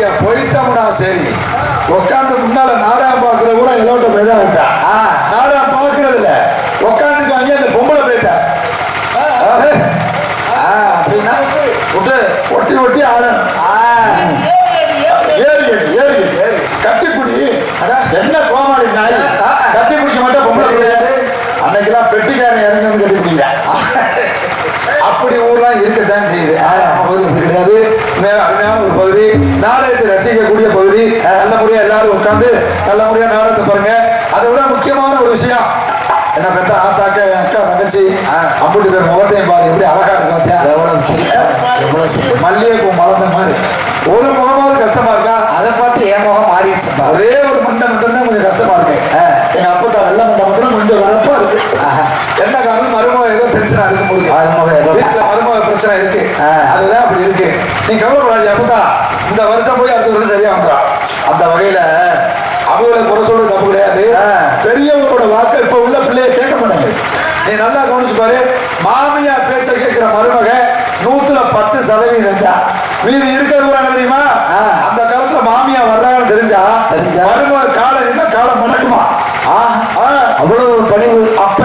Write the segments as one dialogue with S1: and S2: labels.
S1: அங்க போயிட்டோம்னா சரி, உட்காந்து முன்னால நாடகம் பாக்குற கூட எதோட்ட போய்தான் விட்டான். நாடகம் பாக்குறதுல உட்காந்துக்கு வாங்கி அந்த பொம்பளை போயிட்டா அப்படின்னா ஒட்டி ஒட்டி ஆடணும். கட்டிப்பிடி என்ன கோமாளி நாய், கட்டி பிடிக்க மாட்டேன் பொம்பளை கிடையாது. அன்னைக்கெல்லாம் பெட்டிக்காரன் இறங்கி வந்து கட்டி பிடிக்கிறேன். அப்படி ஊர்லாம் இருக்கத்தான் செய்யுது. பகுதி அப்படி கிடையாது. அருமையான ஒரு பகுதி, நாடகத்தை ரசிக்கக்கூடிய பகுதி. நல்ல முறையா எல்லாரும் உட்காந்து நல்ல முறையா நாடகத்தை பாருங்க. அதை விட முக்கியமான ஒரு விஷயம் என்ன பெத்த ஆத்தாக்க என் அக்கா தங்கச்சி அம்புட்டு பேர் முகத்தையும் பாரு எப்படி அழகா இருக்கு பார்த்தியா. மல்லிகைப்பூ மலர்ந்த மாதிரி ஒரு முகமாவது கஷ்டமா இருக்கா? அதை பார்த்து என் முகம் மாறிடுச்சு. ஒரே ஒரு மண்டை மந்திரம் தான் கொஞ்சம் கஷ்டமா இருக்கு. எங்க அப்பத்தா வெள்ள மண்டை மந்திரம் கொஞ்சம் வரப்பா இருக்கு. என்ன காரணம்? மருமக ஏதோ டென்ஷனா இருக்கு. வீட்டுல மருமக பிரச்சனை இருக்கு, அதுதான் அப்படி இருக்கு. நீ கவலைப்படாது அப்பத்தா, இந்த வருஷம் போய் அடுத்த வருஷம் சரியா வந்துடும். அந்த வகையில அவங்களை குறை சொல்றது தப்பு கிடையாது. பெரியவங்களோட வாக்க இப்ப உள்ள பிள்ளைய கேட்க மாட்டாங்க. நீ நல்லா கவனிச்சு பாரு, மாமியா பேச்ச கேட்கிற மருமக 110% தான். மீது இருக்கிறது தெரியுமா? அந்த காலத்துல மாமியா வர்றாங்கன்னு தெரிஞ்சா மருமக காலை நின்னா காலை மணக்குமா, அவ்வளவு பணிவு அப்ப.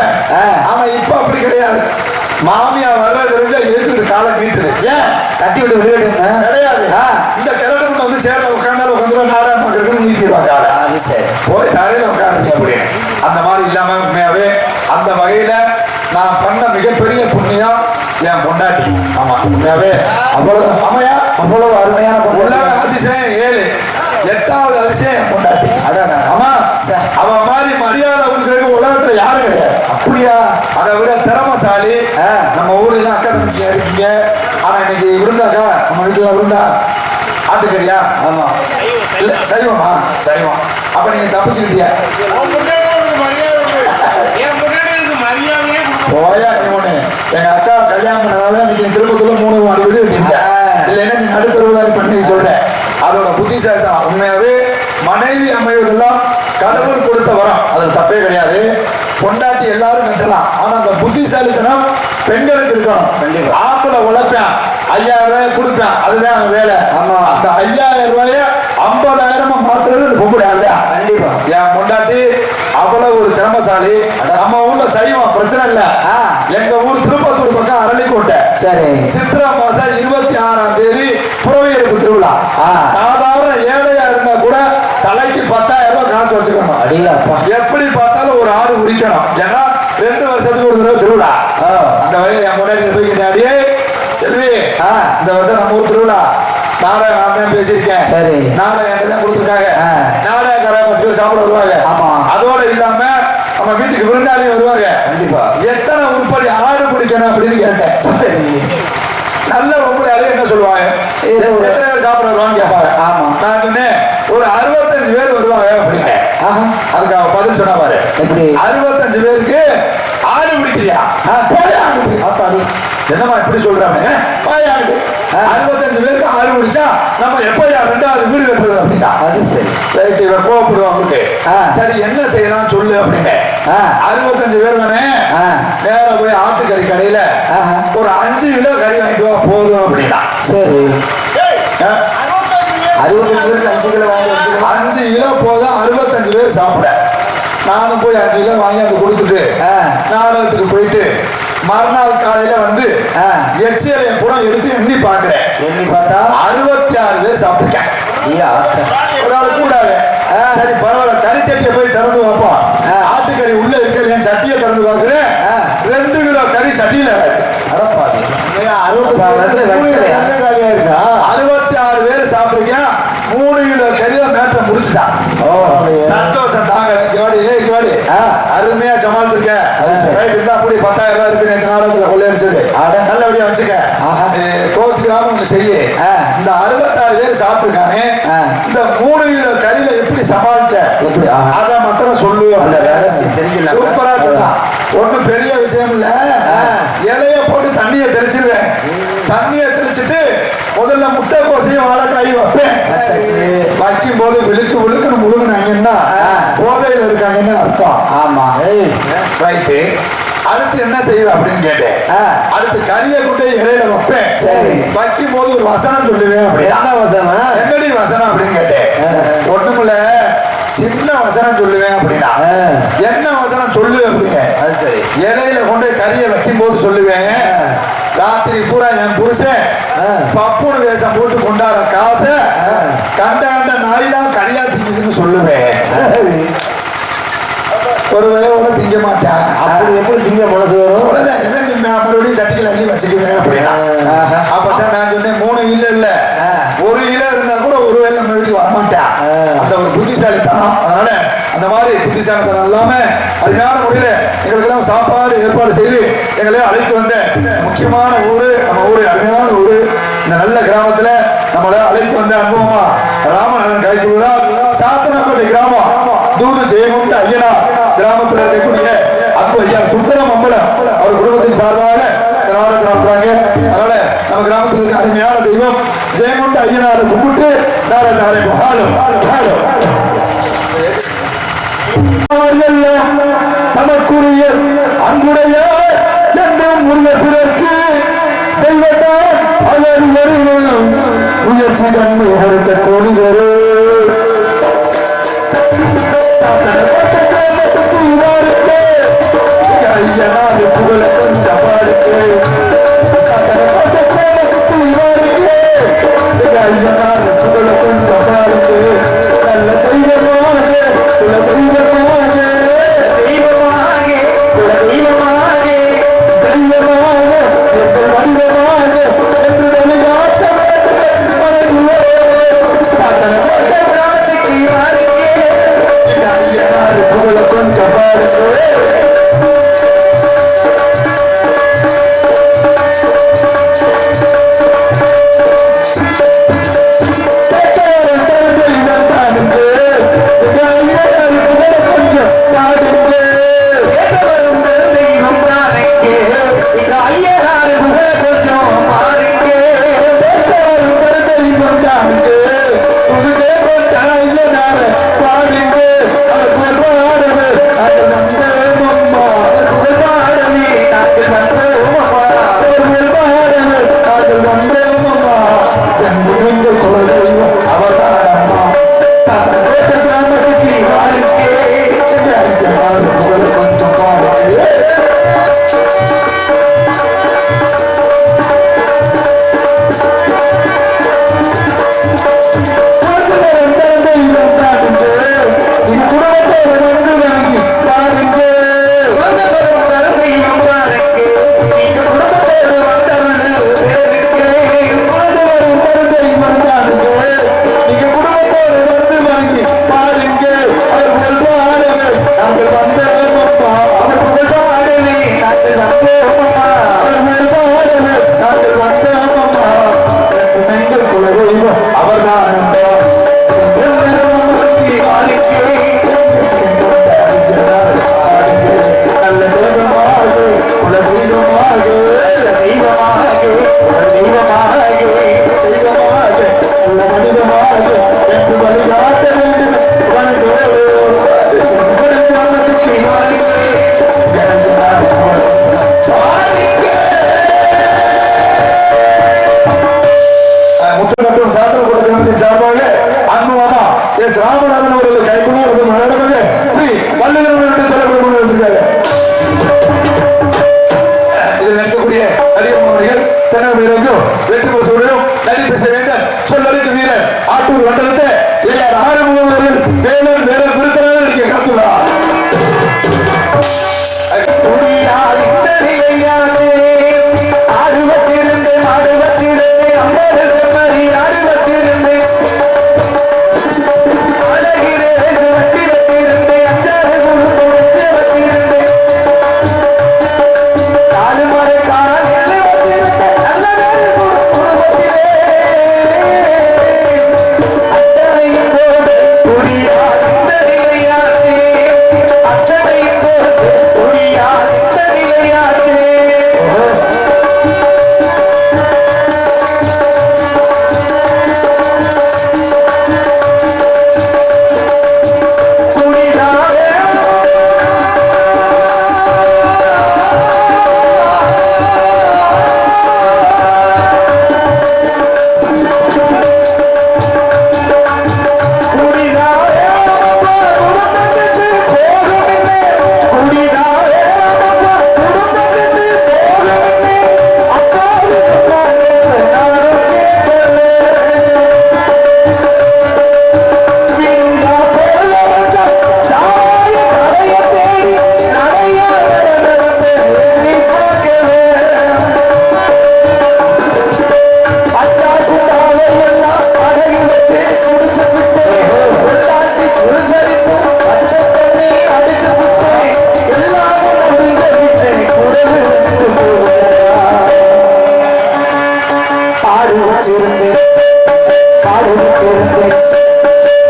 S1: ஆனா இப்ப அப்படி கிடையாது. மாமியா வர்றது தெரிஞ்சா எதிர்த்து காலை நீட்டுது. ஏன் தட்டி விட்டு விளையாடு கிடையாது. இந்த கிழட்டு வந்து சேர்ல உட்காந்தாலும் உட்காந்துருவா, நாடகம் பார்க்கறதுக்கு நீட்டிடுவாங்க. அது சரி, போய் தரையில உட்காருங்க அப்படின்னு. அந்த மாதிரி இல்லாம உண்மையாவே அந்த வகையில நான் பண்ண மிகப்பெரிய புண்ணியம் என் பொண்டாட்டி. ஆமா உண்மையாவே அவ்வளவு அமையா, அவ்வளவு அருமையான உலக அதிசயம் 7, 8வது அதிசயம் என் பொண்டாட்டி. ஆமா, அவ மாதிரி மரியாதை கொடுக்கறதுக்கு உலகத்துல யாரும் கிடையாது. அப்படியா? அதை விட திறமசாலி. நம்ம ஊர்ல எல்லாம் அக்கா தங்கச்சியா இருக்கீங்க. ஆனா இன்னைக்கு விருந்தாக்கா, நம்ம வீட்டுல விருந்தா ஆட்டுக்கறியா? ஆமா. இல்ல சைவமா? சைவம். அப்ப நீங்க தப்பிச்சுக்கிட்டியா? போயா நீ ஒண்ணு. எங்க அக்கா கல்யாணம் பண்ணதால இன்னைக்கு திருப்பத்துல 3 வீடு வெட்டிருக்க. இல்லைன்னா நீ நடுத்தருவதாரி பண்ணி சொல்ற. அதோட புத்திசாலித்தனம். உண்மையாவே மனைவி அமைவதெல்லாம் கடவுள் கொடுத்த வரம், அதுல தப்பே கிடையாது. பொண்டாட்டி எல்லாரும் கட்டலாம். ஆனா அந்த புத்திசாலித்தனம் பெண்களுக்கு இருக்கணும். ஆம்பளை உழைப்பேன் 5000 ரூபாய் கொடுப்பேன், அதுதான் வேலை. அந்த 5000 ரூபாய 50,000 மாத்துறது பொம்பளை. கண்டிப்பா என் பொண்டாட்டி அவ்வளவு ஒரு திறமசாலி. நம்ம ஊர்ல சைவம் பிரச்சனை இல்ல. எங்க ஊர் திருப்பத்தூர் பக்கம் அரளிக்கோட்டை. சரி, சித்திரை மாசம் 26ஆம் தேதி புறவை எடுப்பு திருவிழா. சாதாரண ஏழையா இருந்தா கூட தலைக்கு 10,000 ரூபாய் காசு வச்சுக்கணும். எப்படி பார்த்தாலும் ஒரு ஆடு உரிக்கணும். ஏன்னா 2 வருஷத்துக்கு ஒரு தடவை திருவிழா. அந்த வகையில் என் முன்னாடி போய்க்கிட்டே செல்வி, இந்த வருஷம் நம்ம ஊர் திருவிழா நாடகம் நான் தான் பேசியிருக்கேன். சரி, நாடகம் என்கிட்ட தான் கொடுத்துருக்காங்க. நாடகக்கார 10 பேர் சாப்பிட வருவாங்க. ஆமா, அதோட இல்லாம நம்ம வீட்டுக்கு விருந்தாளி வருவாங்க. கண்டிப்பா. எத்தனை உருப்படி ஆடு பிடிக்கணும் அப்படின்னு கேட்டேன். நல்ல பொம்பளை ஆளு என்ன சொல்லுவாங்க, எத்தனை பேர் சாப்பிட வருவான்னு கேட்பாங்க. ஆமா, நான் சொன்னேன் ஒரு 65 பேர் வருவாங்க அப்படின்னு. அதுக்கு அவ பதில் சொன்னா பாரு, 65 பேருக்கு ஆடு பிடிக்கிறியா? என்னமா இப்படி சொல்றாங்க? 65 பேருக்கு ஆடு பிடிச்சா நம்ம எப்பயா 2வது வீடு கட்டுறது அப்படின்னா. அது சரி, ரைட். இவன் கோவப்படுவாங்க. சரி என்ன செய்யலாம் சொல்லு அப்படின்னு. 65 பேர் தானே, நேர போய் ஆட்டுக்கறி கடையில ஒரு 5 கிலோ கறி வாங்கிட்டு வா போதும் அப்படின்னா. சரி, 65 பேருக்கு 5 கிலோ வாங்கி 5 கிலோ போதும், 65 பேர் சாப்பிட. நானும் போய் 5 கிலோ வாங்கி அதை கொடுத்துட்டு நாடகத்துக்கு போயிட்டு மறுநாள் காலையில வந்து எச்சியலைய கூட எடுத்து எண்ணி பாக்குறேன். எண்ணி பார்த்தா 66 பேர் சாப்பிட்டேன். ஒரு ஆள் கூடாது. சரி பரவாயில்ல, கறி சட்டியை போய் திறந்து பார்ப்போம். ஆட்டுக்கறி உள்ள இருக்க என் சட்டியை திறந்து பார்க்கிறேன். 2 கிலோ கறி சட்டியில 66 பேர் சாப்பிடுங்க. 3 கிலோ கறியில மேட்டை முடிச்சுட்டான். சந்தோஷம் தாங்க. அருமையா சமாளிச்சிருக்க. அப்படி 10,000 ரூபாய் இருக்கு. நேற்று நாடகத்துல கொள்ளையடிச்சது நல்லபடியா வச்சுக்க. கோச்சுக்கிறாம ஒண்ணு செய்ய. இந்த 66 பேர் சாப்பிட்டுருக்கானே, இந்த 3 கிலோ கறியில எப்படி சமாளிச்ச? எப்படி அத மாத்திரம் சொல்லு. சூப்பரா சொன்னா. ஒண்ணும் பெரிய விஷயம் இல்ல. இலைய போட்டு தண்ணியை தெளிச்சிருவேன். தண்ணியை தெளிச்சுட்டு முதல்ல முட்டை கோசையும் வாழைக்காயும் வைப்பேன். வைக்கும் போது விழுக்கு விழுக்குன்னு முழுகுனாங்கன்னா போதையில இருக்காங்கன்னு அர்த்தம். ஆமா, ரைட்டு. அடுத்து என்ன செய்வ அப்படின்னு கேட்டேன். அடுத்து கறியை கொண்டு இலையில வைப்பேன். வைக்கும் போது ஒரு வசனம் சொல்லுவேன். அப்படி என்ன வசனம்? என்னடி வசனம்? சின்ன வசனம் சொல்லுவேன் அப்படின்னா என்ன வசனம் சொல்லு அப்படின்னு அது சரி இலையில கொண்டு கறியை வைக்கும் போது சொல்லுவேன் ராத்திரி பூரா என் புருஷன் பப்புனு வேஷம் போட்டு கொண்டாட காசை கண்ட கண்ட நாயெல்லாம் கறியா திங்குதுன்னு சொல்லுவேன் ஒரு வேலை திங்க மாட்டேன் அப்படி எப்படி திங்க மனசு வரும் மறுபடியும் சட்டிகள் அள்ளி வச்சுக்குவேன் அப்படின்னா அப்பதான் நான் சொன்னேன் 3 கிலோ இல்ல 1 கிலோ இருந்தா கூட ஒரு வேலை நம்ம வீட்டுக்கு வரமாட்டேன் அந்த ஒரு புத்திசாலித்தனம் அதனால அந்த மாதிரி புத்திசாலித்தனம் இல்லாம அருமையான முறையில எங்களுக்கெல்லாம் சாப்பாடு ஏற்பாடு செய்து எங்களை அழைத்து வந்த முக்கியமான ஊரு நம்ம ஊரு அருமையான ஊரு இந்த நல்ல கிராமத்துல நம்மளை அழைத்து வந்த அனுபவமா ராமநாதன் கைக்குள்ளா சாத்தனப்பள்ளி கிராமம் தூது ஜெயமுண்டு ஐயனா கிராமத்தில் இருக்கக்கூடிய அன்பு ஐயா சுந்தரம் அம்பலம் அவர் குடும்பத்தின் சார்பாக நாடகத்தை நடத்துறாங்க அதனால நம்ம கிராமத்தில் இருக்க அருமையான தெய்வம் ஜெயமுண்டு ஐயனாரை கும்பிட்டு நாடகத்தை ஆரம்பிப்போம் தமக்குரிய அன்புடைய என்றும் உள்ள பிறர்க்கு தெய்வத்தால் அவர் வருவதும் முயற்சி தன்மை கொடுத்த கோணிதரு ஐயனாறு புகழ கொஞ்சம் பாருக்கு ஐயனாறு புகழ கொஞ்சம் பாருக்கு நல்ல தெய்வமாக குல தெய்வமாக தெய்வமாக குல தெய்வமாக தெய்வமாக என்று வந்தமாக என்று வெளியாற்ற ஐயனாறு புகழ கொஞ்சம் பாருக்கு
S2: வச்சிருந்து காடு வச்சிருந்து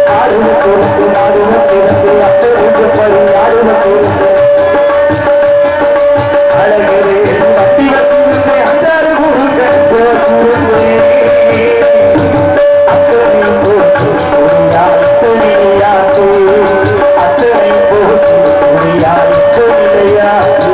S2: காடு வச்சிருந்து நாடு வச்சிருந்து அப்படி செப்படி ஆடு வச்சிருந்து அழகே கட்டி வச்சிருந்து அஞ்சாறு ஊரு கட்டு வச்சிருந்து அத்தனை போச்சு துணியா இத்தனையாச்சு அத்தனை போச்சு துணியா இத்தனையாச்சு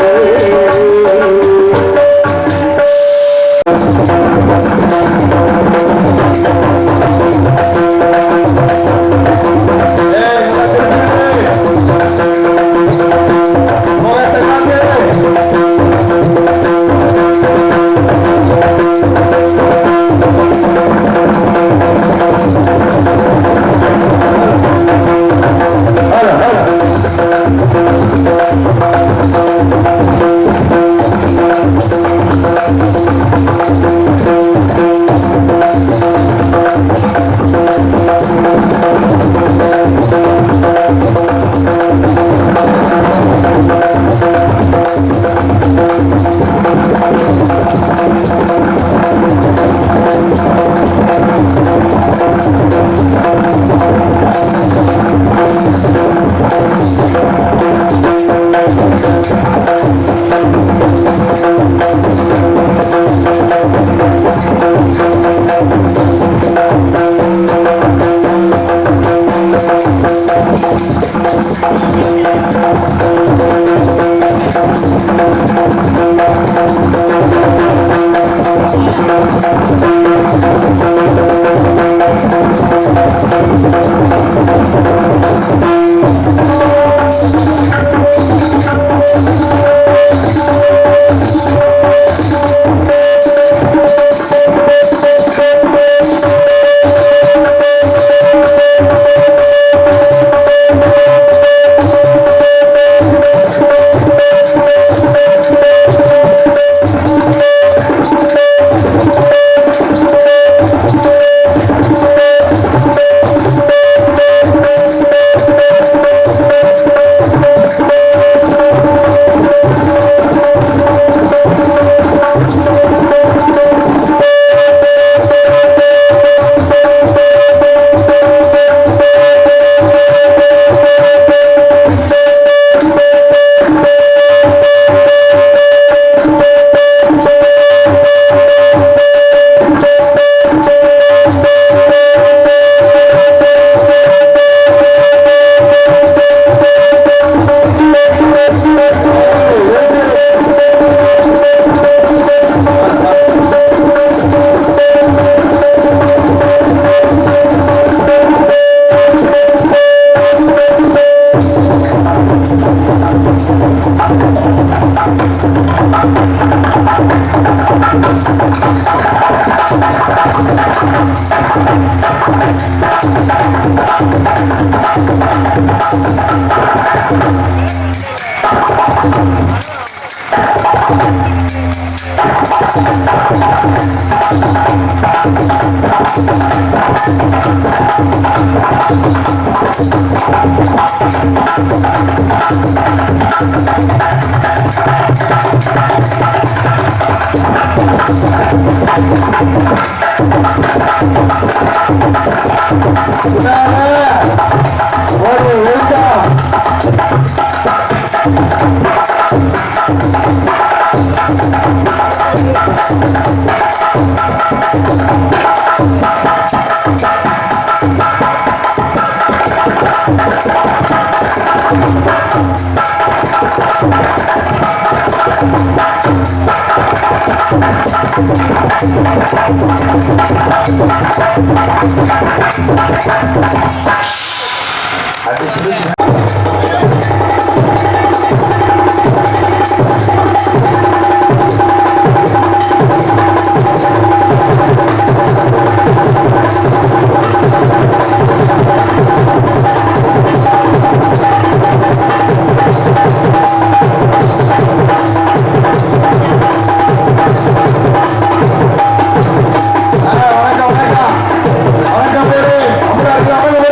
S1: வணக்கம் பேரு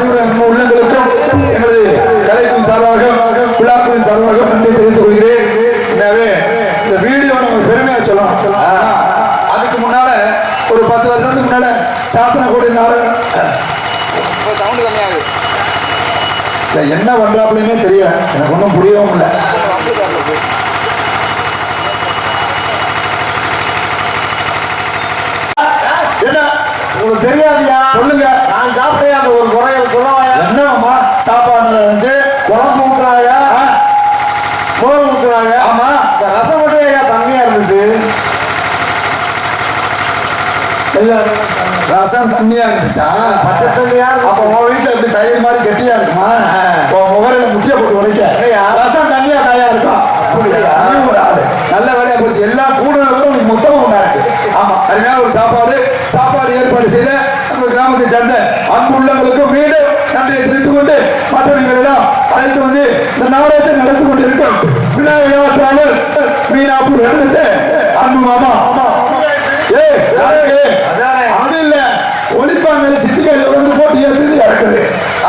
S1: பணிபுரியும் அன்பு உள்ளங்களுக்கும் எங்களது கலைக்கும் சார்பாக விழாக்களின் சார்பாக நன்றி தெரிவித்துக் கொள்கிறேன். எனவே இந்த வீடியோ நம்ம பெருமையா சொல்லணும். அதுக்கு முன்னால ஒரு 10 வருஷத்துக்கு முன்னால சாத்தனக்குடி நாடகம்
S3: சவுண்ட் கம்மியாகுது.
S1: இல்லை என்ன பண்றாப்புலன்னே தெரியல, எனக்கு ஒன்றும் புரியவும் இல்லை. என்ன
S2: உங்களுக்கு தெரியாதியா?
S1: சொல்லுங்க.
S2: நான் சாப்பிட்டேன் அந்த ஒரு குறையல் சொல்லுவாயா?
S1: என்னம்மா சாப்பாடு நல்லா இருந்துச்சு?
S2: குழம்பு ஊத்துறாங்க, மோர் ஊத்துறாங்க.
S1: ஆமா,
S2: இந்த ரசம் மட்டும் ஐயா தண்ணியா இருந்துச்சு.
S1: ரசம் தண்ணியா இருந்துச்சா?
S2: பச்சை தண்ணியா
S1: அப்ப உன் வீட்டுல எப்படி தயிர் மாதிரி கெட்டியா இருக்குமா? உன் முகரையில முக்கிய போட்டு உடைக்க ரசம் தண்ணியா தாயா இருக்கும்.
S2: அப்படியா?
S1: நீ ஒரு ஆளு நல்ல வேலையா போச்சு. எல்லா கூடுதலும் உனக்கு மொத்தமா உண்டா இருக்கு. ஆமா, அருமையான ஒரு சாப்பாடு ஏற்பாடு செய்த அந்த கிராமத்தை சேர்ந்த அன்பு உள்ளங்களுக்கும் மீண்டும் நன்றியை தெரிவித்துக் கொண்டு மற்றவர்கள் எல்லாம் அழைத்து வந்து இந்த நாடகத்தை நடத்தி கொண்டிருக்கும் விநாயகா டிராவல்ஸ் மீனாப்பூர் எடுத்து அன்பு மாமா அது இல்ல ஒளிப்பாங்க சித்திகள் போட்டு ஏற்றது இறக்குது.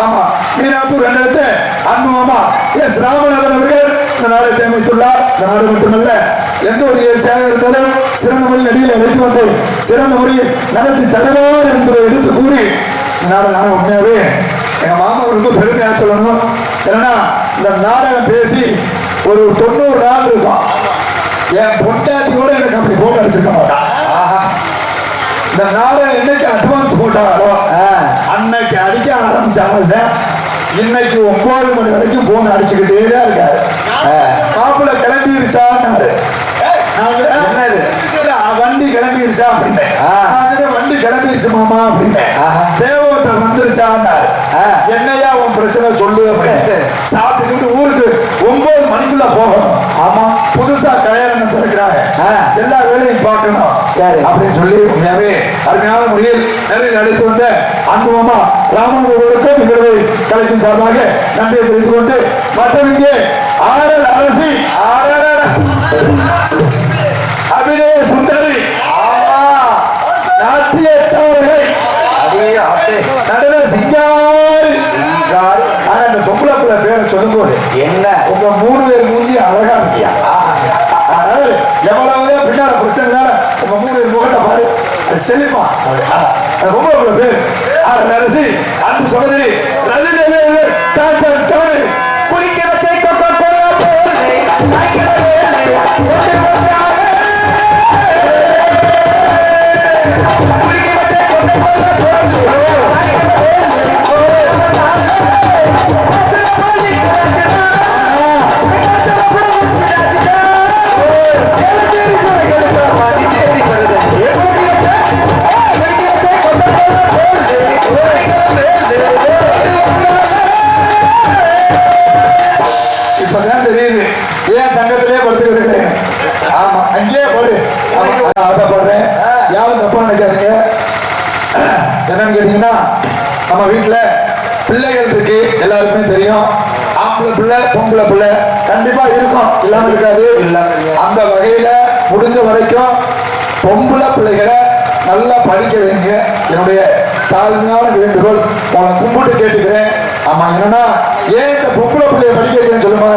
S1: ஆமா, மீனாப்பூர் எடுத்து அன்பு மாமா எஸ் ராமநாதன் அவர்கள் இந்த நாடகத்தை அமைத்துள்ளார். இந்த நாடு மட்டுமல்ல, எந்த ஒரு நிகழ்ச்சியாக இருந்தாலும் சிறந்த முறையில் நடிகளை அழைத்து வந்து சிறந்த முறையில் நடத்தி தருவார் என்பதை எடுத்து கூறி இந்த நாடகம் உண்மையாவே எங்க மாமா ரொம்ப பெருமையாக சொல்லணும். ஏன்னா இந்த நாடகம் பேசி ஒரு 90 நாள் இருக்கும். என் பொண்டாட்டி கூட எனக்கு அப்படி போட்டு அடிச்சிருக்க மாட்டான். இந்த நாடகம் என்னைக்கு அட்வான்ஸ் போட்டாலோ அன்னைக்கு அடிக்க ஆரம்பிச்சாங்க. இன்னைக்கு 9 மணி வரைக்கும் போன் அடிச்சுக்கிட்டே தான் இருக்காரு. மாப்பிள்ள கிளம்பிருச்சான்னாரு. வண்டி கிளம்பிருச்சா அப்படின்னு வண்டி கிளம்பிருச்சு மாமா அப்படின்னு தேவத்தை வந்துருச்சான்னாரு. என்னையா உன் பிரச்சனை சொல்லு அப்படின்னு சாப்பிட்டுக்கிட்டு ஊருக்கு 9 மணிக்குள்ள போகணும். ஆமா, புதுசா கல்யாணம் திறக்கிறாங்க, எல்லா வேலையும் பார்க்கணும் அப்படின்னு சொல்லி உண்மையாவே அருமையான முறையில் நிறைய அழைத்து வந்த அன்பு மாமா ராமநாதர்களுக்கும் எங்களது கலைக்கும் சார்பாக நன்றியை தெரிவித்துக் கொண்டு மற்றவங்க ஆரல் அரசி அபிநய சுந்தரி நாட்டிய தாரகை நடன சிங்காரி. ஆனா இந்த பொம்பளை பிள்ளை பேரை சொல்லும் போது என்ன உங்க 3 பேர் மூஞ்சி அழகா இருக்கியா? அதாவது எவ்வளவுதான் பின்னால பிரச்சனை உங்க 3 பேர் முகத்தை பாரு, அது செழிப்பா. பொம்பளை பிள்ளை பேர் அரசி அன்பு சகோதரி ரஜினி குளிக்க வச்சை இப்பதான் தெரியுது ஏன் சங்கத்திலே படுத்து கிடக்குறேன். ஆமா, அங்கேயே போடு. ஆசைப்படுறேன், யாரும் தப்பா நினைக்காதீங்க. என்னன்னு கேட்டீங்கன்னா நம்ம வீட்டுல பிள்ளைகள் இருக்கு, எல்லாருக்குமே தெரியும். ஆம்பளை பிள்ளை பொம்பளை பிள்ளை கண்டிப்பா இருக்கும், இல்லாம இருக்காது. அந்த வகையில முடிஞ்ச வரைக்கும் பொம்பளை பிள்ளைகளை நல்லா படிக்க வைங்க. என்னுடைய தாழ்மையான வேண்டுகோள், உங்களை கும்பிட்டு கேட்டுக்கிறேன். ஆமா, என்னன்னா ஏன் இந்த பொம்பளை பிள்ளைய படிக்க வைக்கிறேன்னு சொல்லுமா?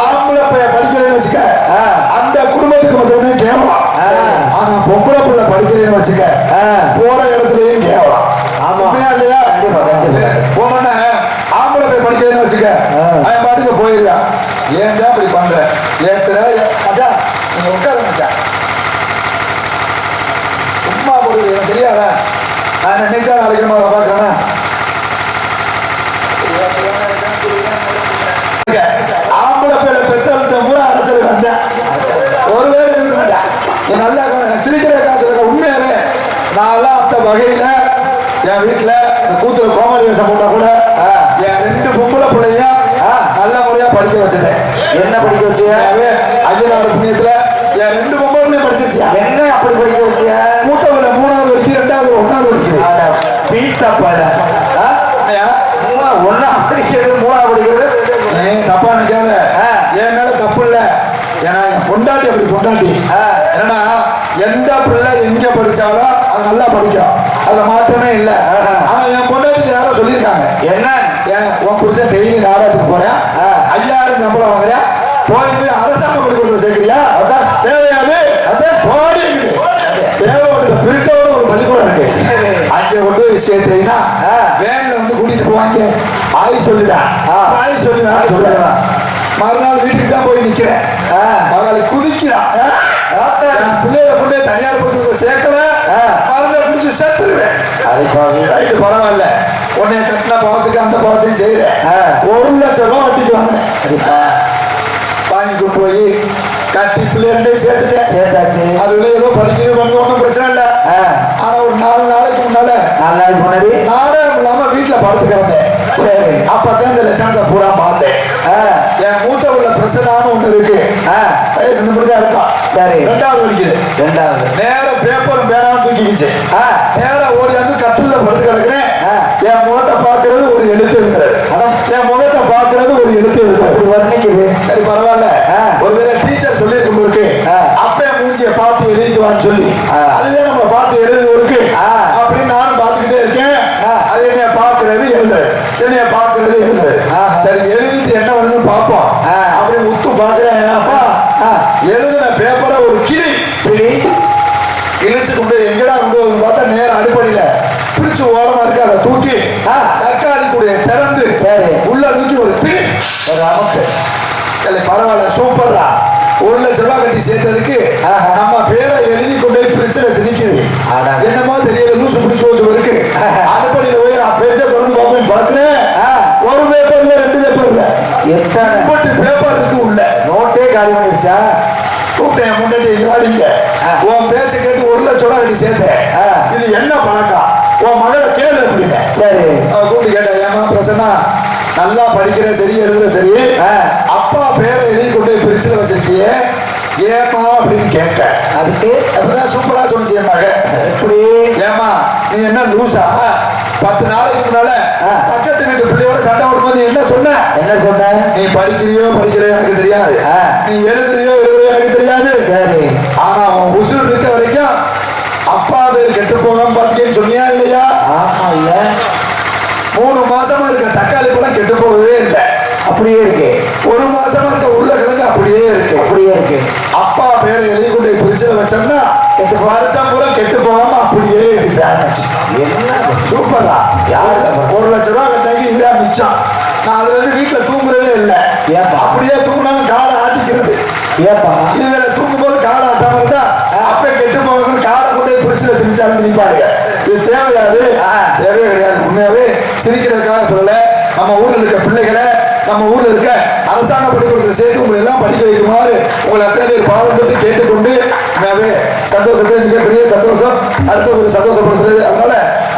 S1: ஆம்பளை பிள்ளைய படிக்கிறேன்னு வச்சுக்க அந்த குடும்பத்துக்கு மட்டும்தான் கேவலம். ஆனா பொம்பளை பிள்ளை படிக்கிறேன்னு வச்சுக்க போற இடத்துலயும் கேவலம். உண்மையா இல்லையா? போன ஆம்பளை போய் படிக்கிறேன்னு வச்சுக்க அவன் பாட்டுக்கு போயிருக்கான். ஏன் தான் இப்படி பண்ற? ஏத்துற மச்சா, நீங்க உட்கார மச்சா, சும்மா போடுது. எனக்கு தெரியாதா? நான் என்னைக்கு தான் நாளைக்கு அதை பார்க்கறேன்னா ஆம்பளை பிள்ளை பெற்றெடுத்த பூரா அரசியல் வந்தேன். ஒருவேளை இருக்க மாட்டேன். நல்லா சிரிக்கிற காசு உண்மையாவே நான்லாம் அந்த வகையில என் வீட்டுல இந்த கூத்துல கோமாளி வேஷம் போட்டா கூட என் 2 பொம்பளை பிள்ளையும் நல்ல முறையா படிக்க வச்சுட்டேன். என்ன படிக்க வச்சியா? ஐயனார் புண்ணியத்துல என் 2 பொம்பளை பிள்ளையும் படிச்சிருச்சியா? என்ன அப்படி படிக்க வச்சியா? மூத்த பிள்ளை 3வது படிக்குது, 2வது 1வது படிக்குது. ஒன்னா படிக்கிறது 3வது படிக்கிறது. தப்பா நினைக்காத, என் மேல தப்பு இல்ல. ஏன்னா என் பொண்டாட்டி அப்படி பொண்டாட்டி. என்னன்னா எந்த பிள்ளை எங்க படிச்சாலும் அது நல்லா படிக்கும், அதுல மாற்றமே இல்லை. ஆனா என் பொண்டாட்டி யாரோ சொல்லியிருக்காங்க, போய் சேர்த்தீங்கன்னா
S2: ஆ.
S1: வேன்ல வந்து கூட்டிட்டு போவாங்க. ஆய் சொல்லுவேன்,
S2: ஆ.
S1: ஆய் சொல்லுவேன்
S2: சொல்லுவேன்.
S1: மறுநாள் வீட்டுக்கு தான் போய் நிக்கிறேன்.
S2: ஆ.
S1: அவளை குதிக்கிறான்.
S2: ஆத்தா.
S1: என் பிள்ளைகளை கொண்டே தனியார் போட்டு சேர்க்கல,
S2: ஆ.
S1: மருந்தை குடிச்சு செத்துருவேன்.
S2: அடிப்பாவி.
S1: ரைட்டு, பரவாயில்ல, உன்னைய கட்டின பாவத்துக்கு அந்த பாவத்தையும் செய்யறேன்.
S2: ஆ.
S1: 1,00,000 ரூபாய் வட்டிக்கு வாங்கினேன்.
S2: அடிப்பா.
S1: வாங்கி கொண்டு போய் கட்டி பிள்ளைகிட்டே சேர்த்துட்டேன்.
S2: சேர்த்தாச்சு.
S1: அதுல ஏதோ படிக்கிறது வந்து ஒன்றும் பிரச்சனை இல்லை.
S2: ஆ.
S1: ஆனா ஒரு 4 நாளைக்கு முன்னால
S2: 4 நாளைக்கு முன்னாடி
S1: நாடகம் இல்லாம வீட்டுல படுத்து கிடந்தேன்.
S2: சரி.
S1: அப்பதான் இந்த லட்சணத்தை பூரா பார்த்தேன்.
S2: ஆ.
S1: என் மூத்த உள்ள பிரசனான்னு ஒண்ணு இருக்கு.
S2: ஆ.
S1: வயசு இந்த தான் இருக்கான்.
S2: சரி.
S1: 2வது படிக்குது.
S2: 2வது.
S1: நேரம் பேப்பரும் பேனாவும் தூக்கிக்கிச்சு.
S2: ஆ.
S1: நேரம் ஓடி வந்து கட்டில படுத்து கிடக்குறேன்.
S2: ஆ.
S1: என் முகத்தை பார்க்கறது ஒரு எழுத்து எழுதுறது,
S2: அதான்.
S1: என் முகத்தை பார்க்கறது ஒரு எழுத்து எழுதுறது.
S2: இப்படி வர்ணிக்குது.
S1: சரி, பரவாயில்ல.
S2: ஆ.
S1: ஒருவேளை டீச்சர் சொல்லியிருக்கும் இருக்கு,
S2: ஆ.
S1: அப்பே மூஞ்சியை பார்த்து எழுதிக்குவான்னு சொல்லி,
S2: ஆ.
S1: அதுதான் நம்மளை பார்த்து எழுது இருக்கு
S2: ஆ.
S1: அப்படின்னு நானும் பார்த்துக்கிட்டே இருக்கேன்.
S2: ஆ.
S1: அது என்னைய பார்க்கறது எழுதுறது, என்னைய பார்க்கறது எழுதுறது.
S2: ஆ.
S1: சரி, எழுதிட்டு என்ன வருதுன்னு பார்ப்போம்
S2: ஆ.
S1: அப்படின்னு உத்து பார்க்கிறேன். அப்பா,
S2: ஆ.
S1: எழுதின பேப்பரை ஒரு கிளி
S2: கிளி.
S1: கிழிச்சு கொண்டு எங்கடா கொண்டு வந்து பார்த்தா நேரம் அடிப்படையில பிரிச்சு ஓரமா இருக்கு. அதை தூக்கி
S2: ஆ.
S1: தக்காளி கூடைய திறந்து
S2: சரி.
S1: உள்ள தூக்கி ஒரு திணி.
S2: ஒரு அமுக்கு.
S1: இல்லை, பரவாயில்ல, சூப்பர்ரா. 1,00,000 ரூபாய் கட்டி சேர்த்ததுக்கு
S2: ஆஹா.
S1: நம்ம பேரை எழுதி கொண்டு போய் பிரிச்சுல திணிக்குது.
S2: அடடா.
S1: என்னமோ தெரியல, லூசு பிடிச்சு வச்சு இருக்கு.
S2: ஆஹா.
S1: அடிப்படையில போய் நான் பேஜை திறந்து பார்ப்பேன். பார்க்கிறேன்,
S2: ஆ.
S1: ஒரு பேப்பர்ல 2 பேப்பர்ல
S2: எத்தனை
S1: 50 பேப்பர் இருக்கு உள்ள.
S2: நோட்டே காலி பண்ணிடுச்சா?
S1: கூப்பிட்டேன் முன்னாடி, வாடிங்க.
S2: ஆ.
S1: உன் பேச்சை கேட்டு 1,00,000 ரூபாய் கட்டி சேர்த்தேன்.
S2: ஆ.
S1: இது என்ன பழக்கம்? உன் மகளை கேள்வி அப்படின்னு
S2: சரி.
S1: கூப்பிட்டு கேட்டேன். ஏமா பிரசன்னா, நல்லா படிக்கிற சரி, எழுதுற சரி,
S2: ஆ.
S1: அப்பா பேரை எழுதி கொண்டு போய் பிரிச்சுல வச்சிருக்கியே, ஏமா அப்படின்னு கேட்டேன்.
S2: அதுக்கு
S1: அப்பதான் சூப்பரா சொன்னிச்சு என் மக.
S2: எப்படி?
S1: ஏமா, நீ என்ன லூசா? 10 நாளைக்கு முன்னால
S2: ஆ.
S1: பக்கத்து வீட்டு பிள்ளையோட சண்டை போடும்போது நீ என்ன சொன்ன?
S2: என்ன சொன்ன?
S1: நீ படிக்கிறியோ படிக்கிறையோ எனக்கு தெரியாது,
S2: ஆ.
S1: நீ எழுதுறியோ எழுதுறியோ எனக்கு தெரியாது.
S2: சரி.
S1: ஆனா அவன் உசுர் இருக்க வரைக்கும் அப்பா பேர் கெட்டு போகாம பாத்துக்கேன்னு சொன்னியா இல்லையா?
S2: ஆமா. இல்ல
S1: 3 மாசமா இருக்க தக்காளி பழம் கெட்டு போகவே இல்லை.
S2: அப்படியே இருக்கு.
S1: 1 மாசமா இருக்க உருளைக்கிழங்கு அப்படியே இருக்கு.
S2: அப்படியே இருக்கு.
S1: அப்பா பேரை எழுதி கொண்டு பிரிச்சுல வச்சோம்னா வருஷம் பூரா கெட்டு போகாம அப்படியே இருக்கு.
S2: என்ன
S1: சூப்பரா.
S2: யாரு?
S1: 1,00,000 ரூபாய் கட்டாக்கி இதான் மிச்சம். நான் அதுல இருந்து வீட்டுல தூங்குறதே இல்லை.
S2: ஏப்பா?
S1: அப்படியே தூங்கினாலும் காலை ஆட்டிக்கிறது.
S2: ஏப்பா?
S1: இதுல தூங்கும் போது காலை ஆட்டாம இருந்தா அப்ப கெட்டு போகணும்னு காலை கொண்டு போய் பிரிச்சுல திணிச்சாலும் திணிப்பாங்க. இது தேவையாது, தேவையே கிடையாது. உண்மையாவே சிரிக்கிறதுக்காக சொல்லல. நம்ம ஊர்ல இருக்க பிள்ளைகளை, நம்ம ஊர்ல இருக்க அரசாங்க பள்ளிக்கூடத்தில் சேர்த்து உங்களை எல்லாம் படிக்க வைக்குமாறு உங்களை அத்தனை பேர் பாதம் தொட்டு கேட்டுக்கொண்டு, உண்மையாவே சந்தோஷத்துல மிகப்பெரிய சந்தோஷம். அடுத்தவங்களை சந்தோஷப்படுத்துறது. அதனால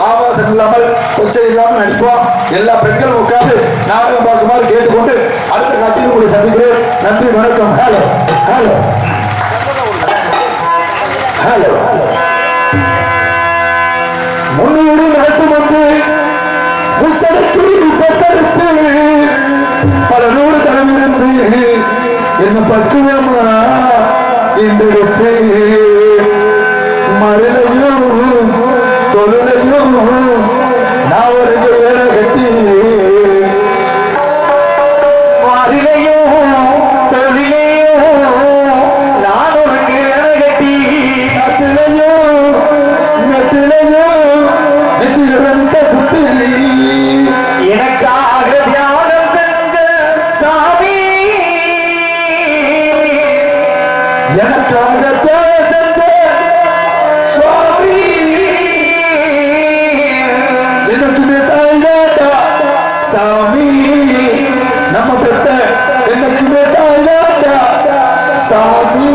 S1: ஆபாசம் இல்லாமல் கொச்சை இல்லாமல் நடிப்போம். எல்லா பெண்களும் உட்கார்ந்து நாடகம் பார்க்குமாறு கேட்டுக்கொண்டு அடுத்த காட்சியில் உங்களை சந்திக்கிறேன். நன்றி, வணக்கம். Hello hello hello. முன்னூறு நாட்டம் வந்து உச்சடக்கி பெற்றெடுத்து பல 100 தரம் இருந்து என்ன பக்குவமா இந்த மருளையும் தொழிலையும் நான் ஒரு ஏழை கட்டி
S2: மருளையும் தொழிலையும் நான் உனக்கு வேலை கட்டி
S1: நெத்திலையும் நெத்தில சுத்தி
S2: எனக்காக தியாகம் செஞ்ச சாமி,
S1: எனக்காக தேவை செஞ்ச சுவாமி, எனக்குமே தாய்நாட்டா சாமி, நம்ம பெத்த எனக்குமே தாய்நாட்டா சாமி.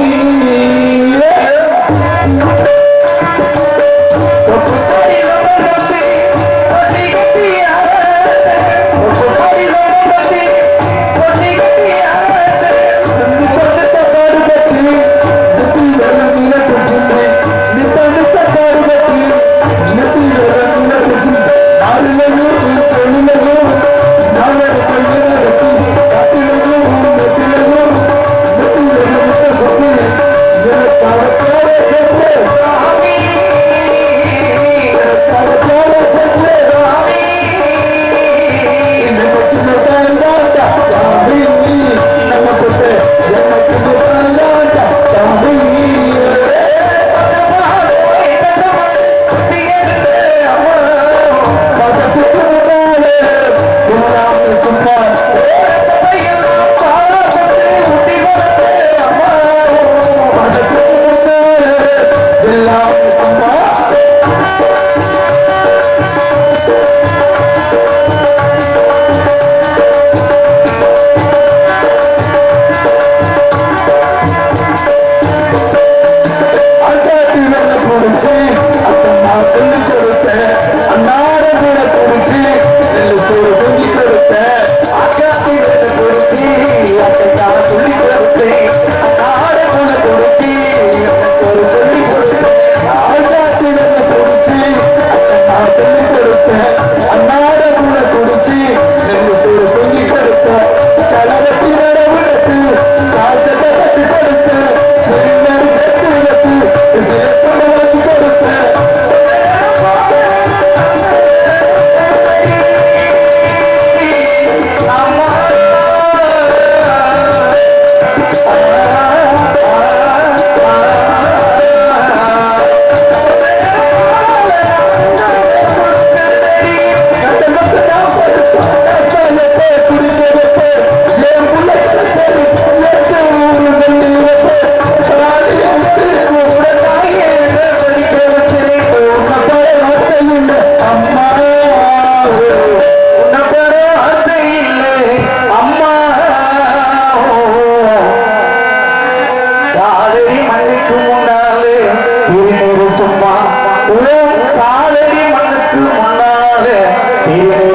S1: நான் தீவினை